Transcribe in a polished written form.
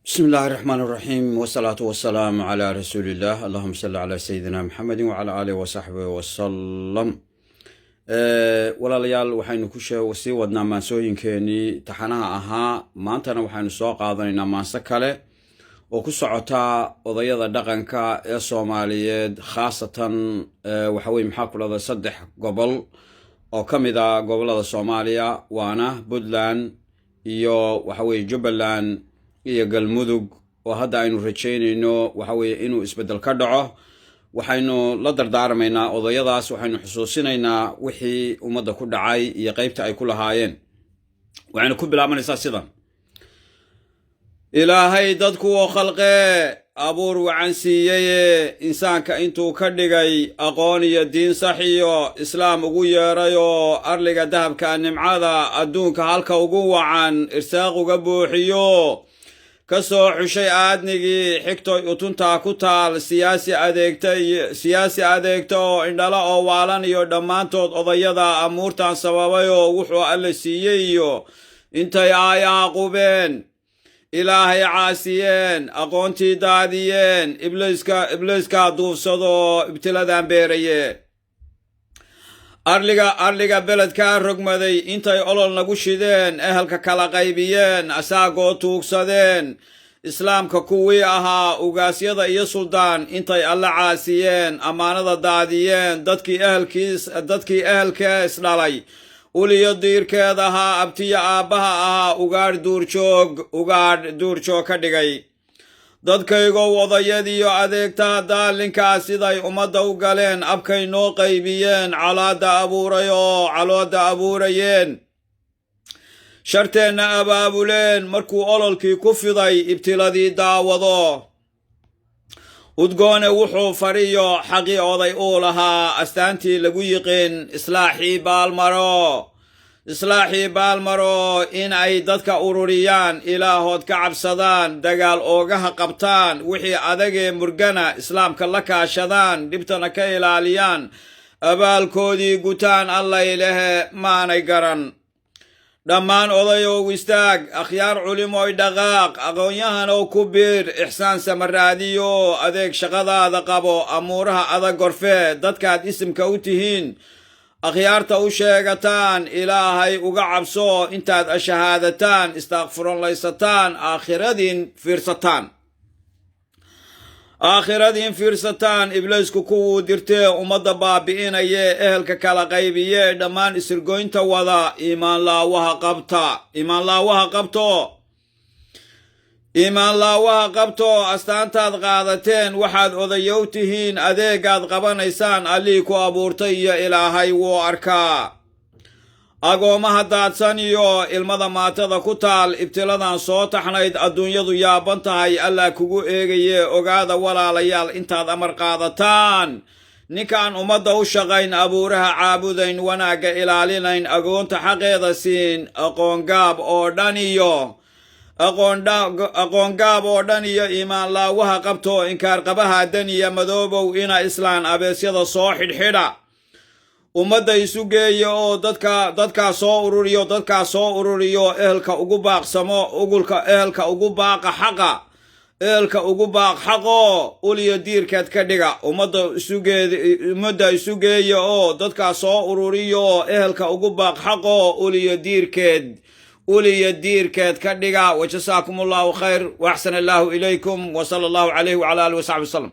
بسم الله الرحمن الرحيم والصلاة والسلام على رسول الله اللهم صل على سيدنا محمد وعلى آله وصحبه وسلم walaalayaal waxaynu ku sii wadnaa maansooyinkeenii taxanaha ahaa maantana waxaynu soo qaadanaynaa maanso kale oo ku socota odayada dhaqanka ee Soomaaliyeed khaasatan waxa weey maxaa ku dhada 3 gobol oo kamid ah gobolada Soomaaliya waana Puntland iyo waxa weey Jubbaland iyo Galmudug oo hadda aynu rajaynayno waxa weey inuu isbedel ka dhaco waxaynu la dardaarmaynaa odayadaas waxaynu xusuusinaynaa wixii ummadda ku dhacay iyo qaybta ay ku lahaayeen waxaynu ku bilaabanaysaa sidan ilaahay dadku oo khalqee abuur wacan siiyay insaanka intuu ka dhigay aqoon iyo diin sax iyo islaam ugu yeerayo arliga dahabka nimcada adduunka halka ugu wacan irsaaq uga buuxiyo kasoo xushay aadnigii xigtoy utunta ku taal siyaasi adeegta oo indhala oo waalan iyo dhammaantood odayada amuurtan sababay oo wuxuu alla siiyey iyo intay aayaha qubeen ilaahay caasiyeen aqoontii daadiyeen ibliiska duufsado ibtiladan beeraye arliga beledka rogmaday intay olol nagu shideen ehelka kala qaybiyeen asaagoo tuugsadeen islaamka kuwii ahaa ugaasyada iyo suldaan intay alla caasiyeen amaanada daadiyeen dadkii ehelkees dhalay uliyo diirkeed ahaa abtiya aabbaha ahaa ugaadh duurjoog ka dhigay dadkaygow odayadiyo adeegtaha daalinkaa siday ummadda u galeen abkay noo qaybiyeen calooda abuurayeen sharteenna abaabuleen markuu ololkii ku fiday ibtiladii daawado udgoone wuxuu fariyo xaqii oday uu lahaa astaantii lagu yiqiin islaaxii baalmaro in ay dadka ururiyaan ilaahood ka cabsadaan dagaal oogaha qabtaan wixii adagee murgana islaamka la kaashadaan dhibtana ka ilaaliyaan abaalkoodii gutaan allailehe maanay garan dhammaan odayow istaag akhyaar culimoy dhaqaaq aqoon-yahanow ku biir ixsaan samaraadiyo adeeg shaqadaada qabo amuuraha adag gorfee dadkaad isimka u tihiin akhyaarta u sheegataan ilaahay uga cabso intaad ashahaadataan istaaqfuranlaysataan aakhiradiin fiirsataan ibliisku kuwuu dirtee ummadda baabi'inaye ehelka kala qaybiye dhammaan isirgoynta wada iimaan laawaha qabto astaantaad qaadateen waxaad odayow tihiin adeegaad qabanaysaan allii ku abuurtay iyo ilaahay wuu arkaa agoomaha daadsan iyo ilmada maatada ku taal ibtiladan soo taxnayd adduunyadu yaaban tahay allah kugu eegaye ogaada walaalayaal intaad amar qaadataan ninkaan ummadda u shaqayn abuuraha caabudayn wanaagga ilaalinayn agoonta xaqeeda siin aqoongaab oo dhan iyo iimaan laawaha qabto inkaarqabaha daniya madoobow ina islaan abeesyada soo xidhxidha ummadda isu geeya oo dadkaa soo ururiyo ehelka ugu baaqsamo ehelka ugu baaq xaqo uliyo diirkeed ka dhiga ummadda isu geeya oo dadkaa soo ururiyo ehelka ugu baaq xaqo uliyo diirkeed ka dhiga wajazaakum allahu khayr wa axsana allahu ilaykum wa sala allahu calayhi wacala alihi wasaxbi wasalam